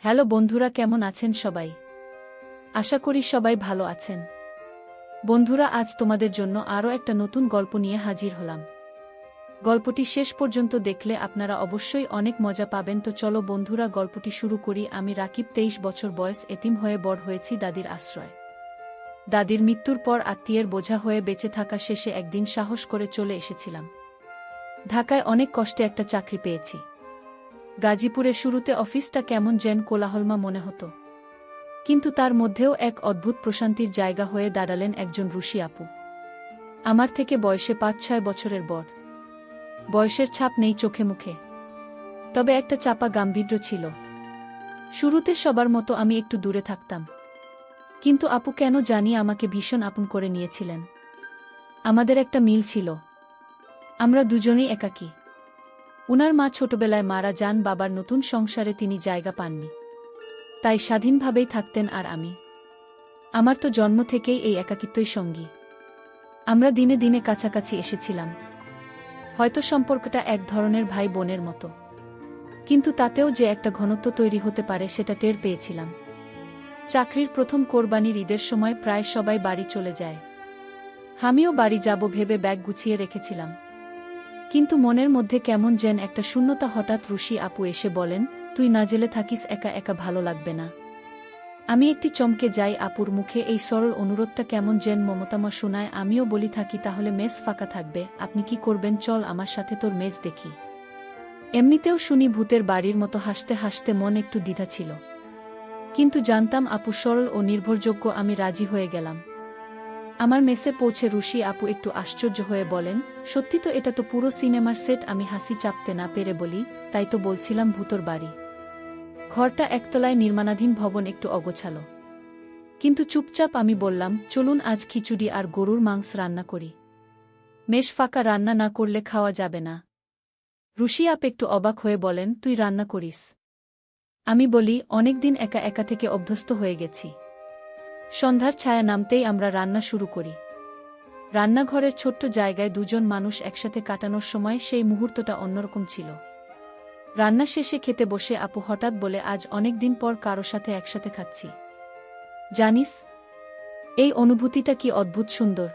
Hello বন্ধুরা, কেমন আছেন সবাই? আশা করি সবাই ভালো আছেন। বন্ধুরা, আজ তোমাদের জন্য আরও একটা নতুন গল্প নিয়ে হাজির হলাম। গল্পটি শেষ পর্যন্ত দেখলে আপনারা অবশ্যই অনেক মজা পাবেন। তো চলো বন্ধুরা, গল্পটি শুরু করি। আমি রাকিব, 23 বছর বয়স, এতিম হয়ে বড় হয়েছি দাদির আশ্রয়। দাদির মৃত্যুর পর আত্মীয়ের বোঝা হয়ে বেঁচে থাকা শেষে একদিন সাহস করে চলে এসেছিলাম ঢাকায়। অনেক কষ্টে একটা চাকরি পেয়েছি গাজীপুরে। শুরুতে অফিসটা কেমন যেন কোলাহলমা মনে হতো, কিন্তু তার মধ্যেও এক অদ্ভুত প্রশান্তির জায়গা হয়ে দাঁড়ালেন একজন রুশি আপু। আমার থেকে বয়সে 5-6 বছরের বড়। বয়সের ছাপ নেই চোখে মুখে, তবে একটা চাপা গাম্ভীর্য ছিল। শুরুতে সবার মতো আমি একটু দূরে থাকতাম, কিন্তু আপু কেন জানি আমাকে ভীষণ আপন করে নিয়েছিলেন। আমাদের একটা মিল ছিল, আমরা দুজনেই একাকী। উনার মা ছোটবেলায় মারা যান, বাবার নতুন সংসারে তিনি জায়গা পাননি, তাই স্বাধীনভাবেই থাকতেন। আর আমার তো জন্ম থেকেই এই একাকিত্বই সঙ্গী। আমরা দিনে দিনে কাছাকাছি এসেছিলাম, হয়তো সম্পর্কটা এক ধরনের ভাই বোনের মতো, কিন্তু তাতেও যে একটা ঘনত্ব তৈরি হতে পারে সেটা টের পেয়েছিলাম। চাকরির প্রথম কোরবানির ঈদের সময় প্রায় সবাই বাড়ি চলে যায়। আমিও বাড়ি যাব ভেবে ব্যাগ গুছিয়ে রেখেছিলাম, কিন্তু মনের মধ্যে কেমন যেন একটা শূন্যতা। হঠাৎ রুশি আপু এসে বলেন, তুই না জেলে থাকিস, একা একা ভালো লাগবে না? আমি একটি চমকে যাই। আপুর মুখে এই সরল অনুরোধটা কেমন যেন মমতাময় শোনায়। আমিও বলি, থাকি তাহলে, মেস ফাঁকা থাকবে। আপনি কি করবেন? চল আমার সাথে, তোর মেস দেখি। এমনিতেও শুনি ভূতের বাড়ির মতো। হাসতে হাসতে মন একটু দ্বিধা ছিল, কিন্তু জানতাম আপু সরল ও নির্ভরযোগ্য। আমি রাজি হয়ে গেলাম। আমার মেসে পৌঁছে রুশি আপু একটু আশ্চর্য হয়ে বলেন, সত্যি তো? এটা তো পুরো সিনেমার সেট। আমি হাসি চাপতে না পেরে বলি, তাই তো বলছিলাম, ভূতর বাড়ি। ঘরটা একতলায়, নির্মাণাধীন ভবন, একটু অগোছালো, কিন্তু চুপচাপ। আমি বললাম, চলুন আজ খিচুড়ি আর গরুর মাংস রান্না করি। মেষ ফাঁকা, রান্না না করলে খাওয়া যাবে না। রুশি আপ একটু অবাক হয়ে বলেন, তুই রান্না করিস? আমি বলি, অনেকদিন একা একা থেকে অভ্যস্ত হয়ে গেছি। সন্ধ্যার ছায়া নামতেই আমরা রান্না শুরু করি। রান্নাঘরের ছোট্ট জায়গায় দুজন মানুষ একসাথে কাটানোর সময় সেই মুহূর্তটা অন্যরকম ছিল। রান্না শেষে খেতে বসে আপু হঠাৎ বলে, আজ অনেক দিন পর কারো সাথে একসাথে খাচ্ছি। জানিস, এই অনুভূতিটা কি অদ্ভুত সুন্দর।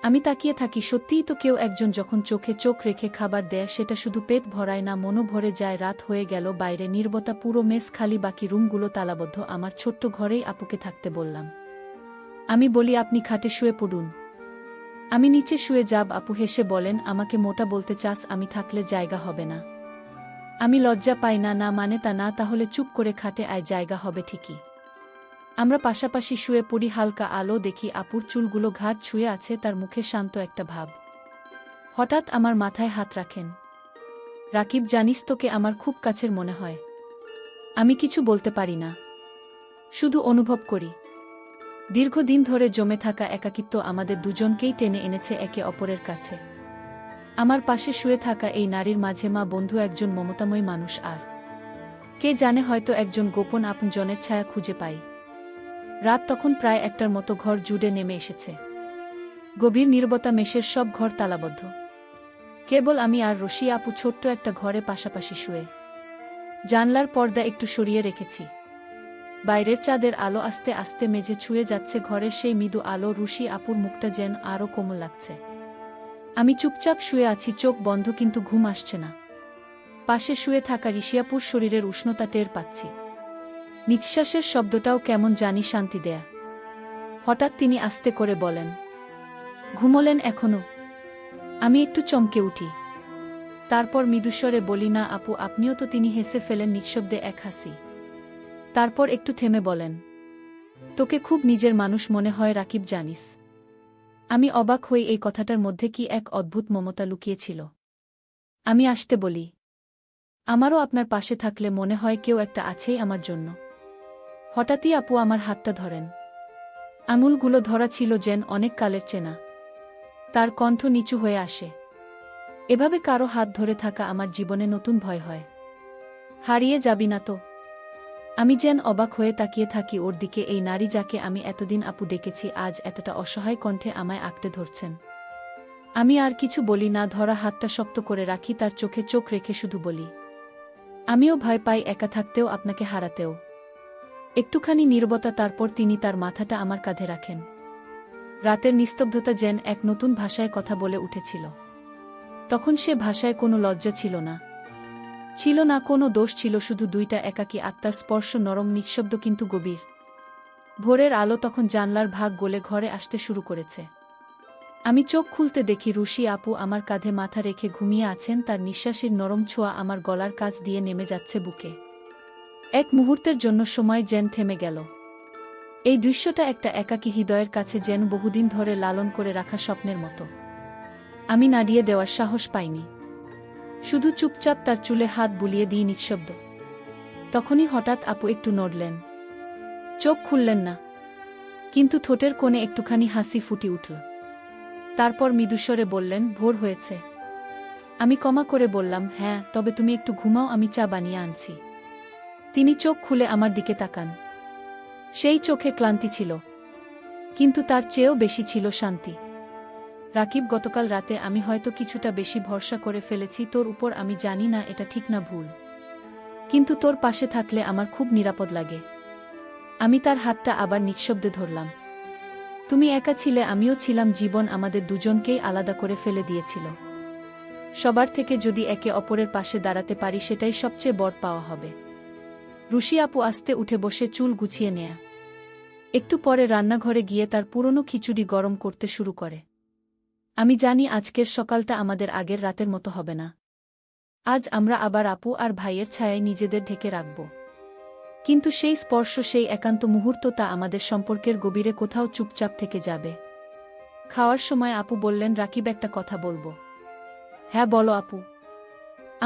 আমি তাকিয়ে থাকি। সত্যিই তো, কেউ একজন যখন চোখে চোখ রেখে খাবার দেয়, সেটা শুধু পেট ভরায় না, মনও ভরে যায়। রাত হয়ে গেল, বাইরে নীরবতা, পুরো মেস খালি, বাকি রুমগুলো তালাবদ্ধ। আমার ছোট্ট ঘরেই আপুকে থাকতে বললাম। আমি বলি, আপনি খাটে শুয়ে পড়ুন, আমি নিচে শুয়ে যাব। আপু হেসে বলেন, আমাকে মোটা বলতে চাস? আমি থাকলে জায়গা হবে না? আমি লজ্জা পাই না। না মানে তা না। তাহলে চুপ করে খাটে আয়, জায়গা হবে ঠিকই। আমরা পাশাপাশি শুয়ে পড়ি। হালকা আলো, দেখি আপুর চুলগুলো ঘাট ছুঁয়ে আছে, তার মুখে শান্ত একটা ভাব। হঠাৎ আমার মাথায় হাত রাখেন। রাকিব, জানিস, তোকে আমার খুব কাছের মনে হয়। আমি কিছু বলতে পারি না, শুধু অনুভব করি। দীর্ঘদিন ধরে জমে থাকা একাকিত্ব আমাদের দুজনকেই টেনে এনেছে একে অপরের কাছে। আমার পাশে শুয়ে থাকা এই নারীর মাঝে মা, বন্ধু, একজন মমতাময়ী মানুষ, আর কে জানে, হয়তো একজন গোপন আপনজনের ছায়া খুঁজে পাই। রাত তখন প্রায় 1টার মতো। ঘর জুড়ে নেমে এসেছে গভীর নীরবতা। মেসের সব ঘর তালাবদ্ধ, কেবল আমি আর রুশি আপু ছোট্ট একটা ঘরে পাশাপাশি শুয়ে। জানলার পর্দা একটু সরিয়ে রেখেছি। বাইরের চাঁদের আলো আস্তে আস্তে মেঝে ছুঁয়ে যাচ্ছে। ঘরের সেই মৃদু আলো, রুশি আপুর মুখটা যেন আরও কোমল লাগছে। আমি চুপচাপ শুয়ে আছি, চোখ বন্ধ, কিন্তু ঘুম আসছে না। পাশে শুয়ে থাকা ঋষিয়াপুর শরীরের উষ্ণতা টের পাচ্ছি। নিঃশ্বাসের শব্দটাও কেমন জানি শান্তি দেয়া। হঠাৎ তিনি আস্তে করে বলেন, ঘুমোলেন এখনো? আমি একটু চমকে উঠি, তারপর মৃদুস্বরে বলি, না আপু, আপনিও তো। তিনি হেসে ফেলেন নিঃশব্দে এক হাসি, তারপর একটু থেমে বলেন, তোকে খুব নিজের মানুষ মনে হয় রাকিব, জানিস? আমি অবাক হই, এই কথাটার মধ্যে কি এক অদ্ভুত মমতা লুকিয়েছিল। আমি আসতে বলি, আমারও আপনার পাশে থাকলে মনে হয় কেউ একটা আছেই আমার জন্য। হঠাৎই আপু আমার হাতটা ধরেন। আঙুলগুলো ধরা ছিল যেন অনেক কালের চেনা। তার কণ্ঠ নিচু হয়ে আসে, এভাবে কারো হাত ধরে থাকা আমার জীবনে নতুন ভয় হয়। হারিয়ে যাবি না তো? আমি যেন অবাক হয়ে তাকিয়ে থাকি ওর দিকে। এই নারী, যাকে আমি এতদিন আপু ডেকেছি, আজ এতটা অসহায় কণ্ঠে আমায় আঁকড়ে ধরছেন। আমি আর কিছু বলি না, ধরা হাতটা শক্ত করে রাখি, তার চোখে চোখ রেখে শুধু বলি, আমিও ভয় পাই একা থাকতেও আপনাকে হারাতেও। একটুখানি নীরবতা, তারপর তিনি তার মাথাটা আমার কাঁধে রাখেন। রাতের নিস্তব্ধতা যেন এক নতুন ভাষায় কথা বলে উঠেছিল। তখন সে ভাষায় কোনো লজ্জা ছিল না, ছিল না কোনো দোষ, ছিল শুধু দুইটা একাকী আত্মার স্পর্শ, নরম নিঃশব্দ কিন্তু গভীর। ভোরের আলো তখন জানলার ভাগ গলে ঘরে আসতে শুরু করেছে। আমি চোখ খুলতে দেখি রুশি আপু আমার কাঁধে মাথা রেখে ঘুমিয়ে আছেন, তার নিঃশ্বাসের নরম ছোঁয়া আমার গলার কাছ দিয়ে নেমে যাচ্ছে বুকে। এক মুহূর্তের জন্য সময় যেন থেমে গেল। এই দৃশ্যটা একটা একাকী হৃদয়ের কাছে যেন বহুদিন ধরে লালন করে রাখা স্বপ্নের মতো। আমি নাড়িয়ে দেওয়ার সাহস পাইনি, শুধু চুপচাপ তার চুলে হাত বুলিয়ে দিই নিঃশব্দ। তখনই হঠাৎ আপু একটু নড়লেন, চোখ খুললেন না, কিন্তু ঠোঁটের কোণে একটুখানি হাসি ফুটে উঠল। তারপর মৃদুস্বরে বললেন, ভোর হয়েছে। আমি ক্ষমা করে বললাম, হ্যাঁ, তবে তুমি একটু ঘুমাও, আমি চা বানিয়ে আনছি। তিনি চোখ খুলে আমার দিকে তাকান। সেই চোখে ক্লান্তি ছিল, কিন্তু তার চেয়েও বেশি ছিল শান্তি। রাকিব, গতকাল রাতে আমি হয়তো কিছুটা বেশি ভরসা করে ফেলেছি তোর উপর, আমি জানি না এটা ঠিক না ভুল, কিন্তু তোর পাশে থাকলে আমার খুব নিরাপদ লাগে। আমি তার হাতটা আবার নিঃশব্দে ধরলাম। তুমি একা ছিলে, আমিও ছিলাম, জীবন আমাদের দুজনকেই আলাদা করে ফেলে দিয়েছিল। সবার থেকে যদি একে অপরের পাশে দাঁড়াতে পারি সেটাই সবচেয়ে বড় পাওয়া হবে। রুশি আপু আস্তে উঠে বসে চুল গুছিয়ে নেয়া। একটু পরে রান্নাঘরে গিয়ে তার পুরনো খিচুড়ি গরম করতে শুরু করে। আমি জানি আজকের সকালটা আমাদের আগের রাতের মতো হবে না। আজ আমরা আবার আপু আর ভাইয়ের ছায়ায় নিজেদের ঢেকে রাখব। কিন্তু সেই স্পর্শ, সেই একান্ত মুহূর্ত, তা আমাদের সম্পর্কের গভীরে কোথাও চুপচাপ থেকে যাবে। খাওয়ার সময় আপু বললেন, রাকিব, একটা কথা বলবো। হ্যাঁ বলো আপু।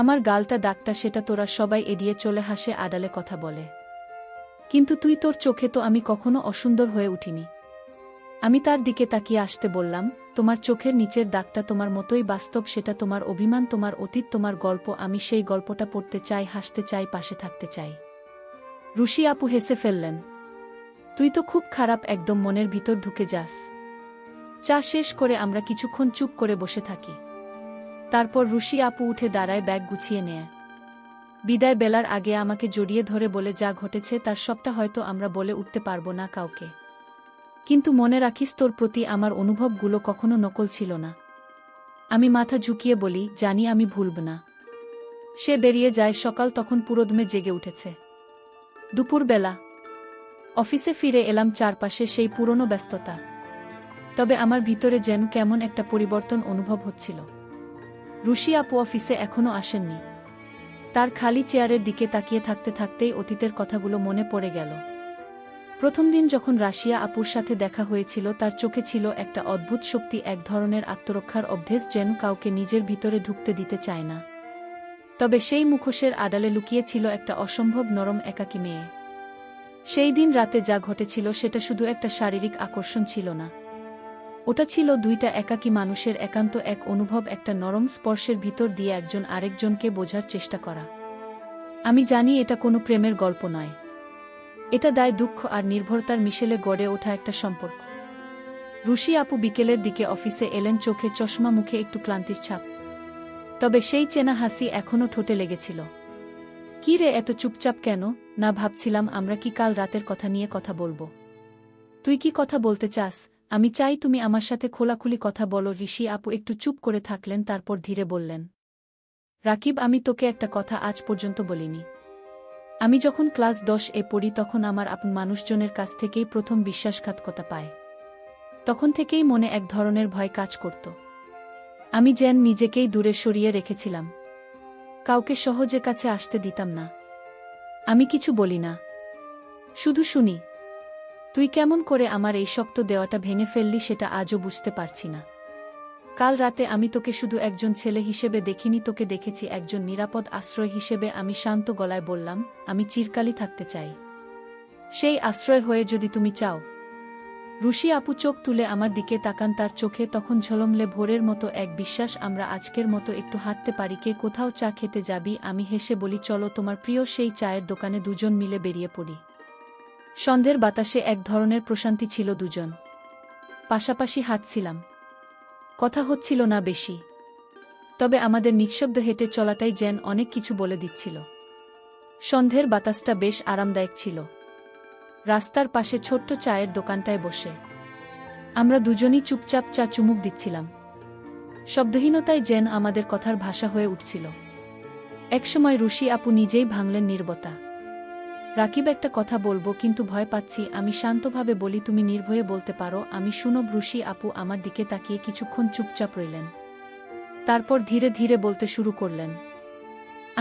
আমার গালটা দাগটা, সেটা তোরা সবাই এড়িয়ে চলে হাসে, আড়ালে কথা বলে, কিন্তু তুই, তোর চোখে তো আমি কখনো অসুন্দর হয়ে উঠিনি। আমি তার দিকে তাকিয়ে আসতে বললাম, তোমার চোখের নিচের দাগটা তোমার মতোই বাস্তব, সেটা তোমার অভিমান, তোমার অতীত, তোমার গল্প। আমি সেই গল্পটা পড়তে চাই, হাসতে চাই, পাশে থাকতে চাই। রুশি আপু হেসে ফেললেন, তুই তো খুব খারাপ, একদম মনের ভিতর ঢুকে যাস। চা শেষ করে আমরা কিছুক্ষণ চুপ করে বসে থাকি। তারপর রুশি আপু উঠে দাঁড়ায়, ব্যাগ গুছিয়ে নেয়। বিদায় বেলার আগে আমাকে জড়িয়ে ধরে বলে, যা ঘটেছে তার সবটা হয়তো আমরা বলে উঠতে পারবো না কাউকে, কিন্তু মনে রাখিস, তোর প্রতি আমার অনুভবগুলো কখনো নকল ছিল না। আমি মাথা ঝুঁকিয়ে বলি, জানি, আমি ভুলব না। সে বেরিয়ে যায়। সকাল তখন পুরোদমে জেগে উঠেছে। দুপুরবেলা অফিসে ফিরে এলাম, চারপাশে সেই পুরনো ব্যস্ততা। তবে আমার ভিতরে যেন কেমন একটা পরিবর্তন অনুভব হচ্ছিল। রুশি আপু অফিসে এখনো আসেননি। তার খালি চেয়ারের দিকে তাকিয়ে থাকতে থাকতেই অতীতের কথাগুলো মনে পড়ে গেল। প্রথম দিন যখন রাশিয়া আপুর সাথে দেখা হয়েছিল, তার চোখে ছিল একটা অদ্ভুত শক্তি, এক ধরনের আত্মরক্ষার অভ্যেস, যেন কাউকে নিজের ভিতরে ঢুকতে দিতে চায় না। তবে সেই মুখোশের আড়ালে লুকিয়ে ছিল একটা অসম্ভব নরম একাকী মেয়ে। সেই দিন রাতে যা ঘটেছিল সেটা শুধু একটা শারীরিক আকর্ষণ ছিল না, ওটা ছিল দুইটা একাকী মানুষের একান্ত এক অনুভব, একটা নরম স্পর্শের ভিতর দিয়ে একজন আরেকজনকে বোঝার চেষ্টা করা। আমি জানি এটা কোনো প্রেমের গল্প নয়, এটা দায়, দুঃখ আর নির্ভরতার মিশেলে গড়ে ওঠা একটা সম্পর্ক। রুশি আপু বিকেলের দিকে অফিসে এলেন, চোখে চশমা, মুখে একটু ক্লান্তির ছাপ, তবে সেই চেনা হাসি এখনও ঠোঁটে লেগেছিল। কি রে, এত চুপচাপ কেন? না, ভাবছিলাম আমরা কি কাল রাতের কথা নিয়ে কথা বলবো। তুই কি কথা বলতে চাস? আমি চাই তুমি আমার সাথে খোলাখুলি কথা বলো। ঋষি আপু একটু চুপ করে থাকলেন, তারপর ধীরে বললেন, রাকিব, আমি তোকে একটা কথা আজ পর্যন্ত বলিনি। আমি যখন ক্লাস 10-এ পড়ি তখন আমার আপন মানুষজনের কাছ থেকেই প্রথম বিশ্বাসঘাতকতা পায়। তখন থেকেই মনে এক ধরনের ভয় কাজ করত। আমি যেন নিজেকেই দূরে সরিয়ে রেখেছিলাম, কাউকে সহজে কাছে আসতে দিতাম না। আমি কিছু বলি না, শুধু শুনি। তুই কেমন করে আমার এই শক্ত দেওয়াটা ভেঙে ফেললি সেটা আজও বুঝতে পারছি না। কাল রাতে আমি তোকে শুধু একজন ছেলে হিসেবে দেখিনি, তোকে দেখেছি একজন নিরাপদ আশ্রয় হিসেবে। আমি শান্ত গলায় বললাম, আমি চিরকালই থাকতে চাই সেই আশ্রয় হয়ে, যদি তুমি চাও। রুশি আপু চোখ তুলে আমার দিকে তাকান, তার চোখে তখন ঝলমলে ভোরের মতো এক বিশ্বাস। আমরা আজকের মতো একটু হাঁটতে পারি, কে কোথাও চা খেতে যাবি? আমি হেসে বলি, চলো, তোমার প্রিয় সেই চায়ের দোকানে দুজন মিলে বেরিয়ে পড়ি। সন্ধ্যের বাতাসে এক ধরনের প্রশান্তি ছিল, দুজন পাশাপাশি হাঁটছিলাম, কথা হচ্ছিল না বেশি, তবে আমাদের নিঃশব্দ হেঁটে চলাটাই যেন অনেক কিছু বলে দিচ্ছিল। সন্ধ্যের বাতাসটা বেশ আরামদায়ক ছিল। রাস্তার পাশে ছোট্ট চায়ের দোকানটায় বসে আমরা দুজনই চুপচাপ চা চুমুক দিচ্ছিলাম। শব্দহীনতায় যেন আমাদের কথার ভাষা হয়ে উঠছিল। একসময় রুশি আপু নিজেই ভাঙলেন নীরবতা। রাকিব, একটা কথা বলবো, কিন্তু ভয় পাচ্ছি। আমি শান্তভাবে বলি, তুমি নির্ভয়ে বলতে পারো, আমি শুনব। রুশি আপু আমার দিকে তাকিয়ে কিছুক্ষণ চুপচাপ রইলেন। তারপর ধীরে ধীরে বলতে শুরু করলেন,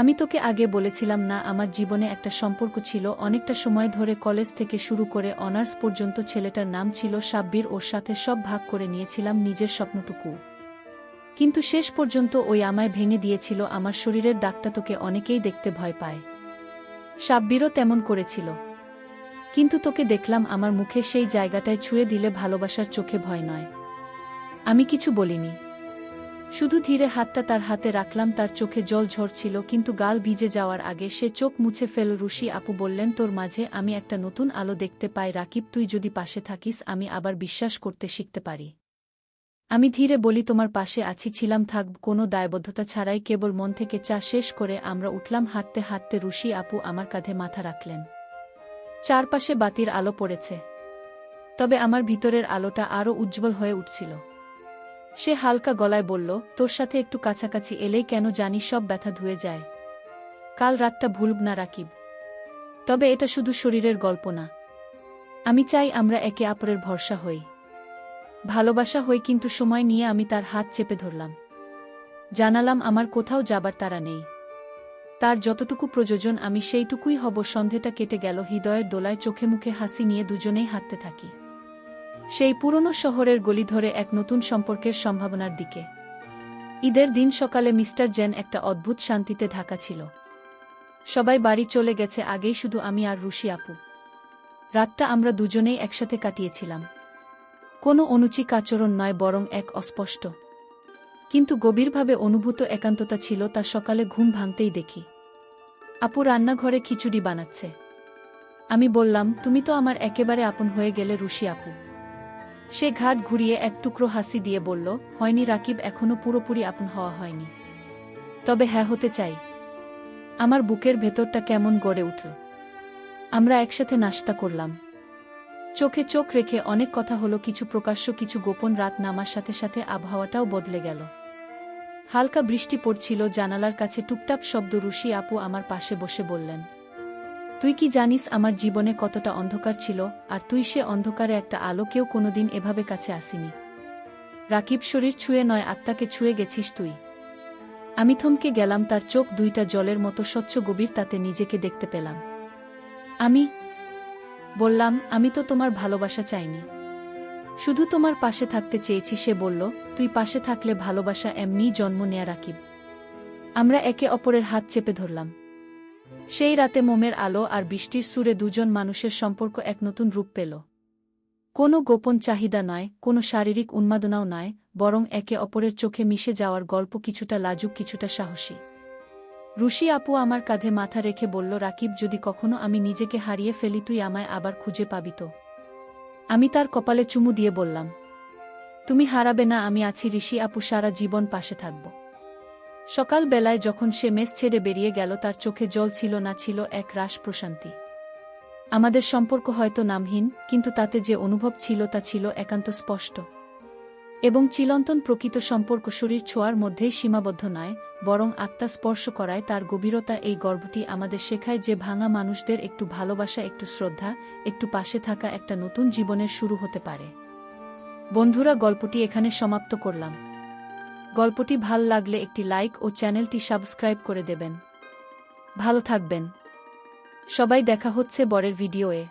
আমি তোকে আগে বলেছিলাম না, আমার জীবনে একটা সম্পর্ক ছিল অনেকটা সময় ধরে, কলেজ থেকে শুরু করে অনার্স পর্যন্ত। ছেলেটার নাম ছিল সাব্বির। ওর সাথে সব ভাগ করে নিয়েছিলাম, নিজের স্বপ্নটুকু। কিন্তু শেষ পর্যন্ত ওই আমায় ভেঙে দিয়েছিল। আমার শরীরের দাগটা তোকে অনেকেই দেখতে ভয় পায়। সাব্বিরও তেমন করেছিল। কিন্তু তোকে দেখলাম আমার মুখে, সেই জায়গাটায় ছুঁয়ে দিলে ভালোবাসার চোখে ভয় নয়। আমি কিছু বলিনি, শুধু ধীরে হাতটা তার হাতে রাখলাম। তার চোখে জল ঝরছিল, কিন্তু গাল ভিজে যাওয়ার আগে সে চোখ মুছে ফেল। রুশি আপু বললেন, তোর মাঝে আমি একটা নতুন আলো দেখতে পাই রাকিব। তুই যদি পাশে থাকিস, আমি আবার বিশ্বাস করতে শিখতে পারি। আমি ধীরে বলি, তোমার পাশে আছি, ছিলাম, থাকব, কোনো দায়বদ্ধতা ছাড়াই, কেবল মন থেকে। চা শেষ করে আমরা উঠলাম হাঁটতে হাঁটতে। রুশি আপু আমার কাঁধে মাথা রাখলেন। চারপাশে বাতির আলো পড়েছে, তবে আমার ভিতরের আলোটা আরও উজ্জ্বল হয়ে উঠছিল। সে হালকা গলায় বলল, তোর সাথে একটু কাছাকাছি এলেই কেন জানি সব ব্যথা ধুয়ে যায়। কাল রাতটা ভুলব না রাকিব। তবে এটা শুধু শরীরের গল্প না। আমি চাই আমরা একে অপরের ভরসা হই, ভালোবাসা হই। কিন্তু সময় নিয়ে আমি তার হাত চেপে ধরলাম। জানালাম আমার কোথাও যাবার তাড়া নেই। তার যতটুকু প্রয়োজন আমি সেইটুকুই হব। সন্ধেটা কেটে গেল, হৃদয়ের দোলায়, চোখে মুখে হাসি নিয়ে দুজনেই হাঁটতে থাকি সেই পুরনো শহরের গলি ধরে, এক নতুন সম্পর্কের সম্ভাবনার দিকে। ঈদের দিন সকালে মিস্টার জেন একটা অদ্ভুত শান্তিতে ঢাকা ছিল। সবাই বাড়ি চলে গেছে আগেই, শুধু আমি আর রুশি আপু। রাতটা আমরা দুজনেই একসাথে কাটিয়েছিলাম। কোনো অনুচিত আচরণ নয়, বরং এক অস্পষ্ট কিন্তু গভীরভাবে অনুভূত একান্ততা ছিল। তা সকালে ঘুম ভাঙতেই দেখি আপু রান্নাঘরে খিচুড়ি বানাচ্ছে। আমি বললাম, তুমি তো আমার একেবারে আপন হয়ে গেলে রুশি আপু। সে ঘাট ঘুরিয়ে এক টুকরো হাসি দিয়ে বলল, হয়নি রাকিব, এখনো পুরোপুরি আপন হওয়া হয়নি, তবে হ্যাঁ, হতে চাই। আমার বুকের ভেতরটা কেমন গড়ে উঠল। আমরা একসাথে নাশতা করলাম, চোখে চোখ রেখে অনেক কথা হলো, কিছু প্রকাশ্য, কিছু গোপন। রাত নামার সাথে সাথে আবহাওয়াটাও বদলে গেল। হালকা বৃষ্টি পড়ছিল, জানালার কাছে টুপটাপ শব্দ। রুশি আপু আমার পাশে বসে বললেন, তুই কি জানিস আমার জীবনে কতটা অন্ধকার ছিল, আর তুই সে অন্ধকারে একটা আলো। কেউ কোনোদিন এভাবে কাছে আসিনি রাকিব, শরীর ছুঁয়ে নয়, আত্মাকে ছুঁয়ে গেছিস তুই। আমি থমকে গেলাম। তার চোখ দুইটা জলের মতো স্বচ্ছ, গভীর, তাতে নিজেকে দেখতে পেলাম। আমি বললাম, আমি তো তোমার ভালোবাসা চাইনি, শুধু তোমার পাশে থাকতে চেয়েছি। সে বলল, তুই পাশে থাকলে ভালোবাসা এমনিই জন্ম নেয়া রাকিব। আমরা একে অপরের হাত চেপে ধরলাম। সেই রাতে মোমের আলো আর বৃষ্টির সুরে দুজন মানুষের সম্পর্ক এক নতুন রূপ পেল। কোনো গোপন চাহিদা নয়, কোনো শারীরিক উন্মাদনাও নয়, বরং একে অপরের চোখে মিশে যাওয়ার গল্প, কিছুটা লাজুক, কিছুটা সাহসী। রুশি আপু আমার কাঁধে মাথা রেখে বলল, রাকিব, যদি কখনো আমি নিজেকে হারিয়ে ফেলি, তুই আমায় আবার খুঁজে পাবি তো? আমি তার কপালে চুমু দিয়ে বললাম, তুমি হারাবে না, আমি আছি। ঋষি আপু সারা জীবন পাশে থাকব। সকাল বেলায় যখন সে মেস ছেড়ে বেরিয়ে গেল, তার চোখে জল ছিল না, ছিল এক রাস প্রশান্তি। আমাদের সম্পর্ক হয়তো নামহীন, কিন্তু তাতে যে অনুভব ছিল তা ছিল একান্ত স্পষ্ট এবং চিরন্তন। প্রকৃত সম্পর্ক শরীর ছোঁয়ার মধ্যেই সীমাবদ্ধ নয়, বরং আত্মা স্পর্শ করায় তার গভীরতা। এই গর্বটি আমাদের শেখায় যে ভাঙা মানুষদের একটু ভালোবাসা, একটু শ্রদ্ধা, একটু পাশে থাকা, একটা নতুন জীবনের শুরু হতে পারে। বন্ধুরা, গল্পটি এখানে সমাপ্ত করলাম। গল্পটি ভাল লাগলে একটি লাইক ও চ্যানেলটি সাবস্ক্রাইব করে দেবেন। ভালো থাকবেন সবাই, দেখা হচ্ছে পরের ভিডিওয়ে।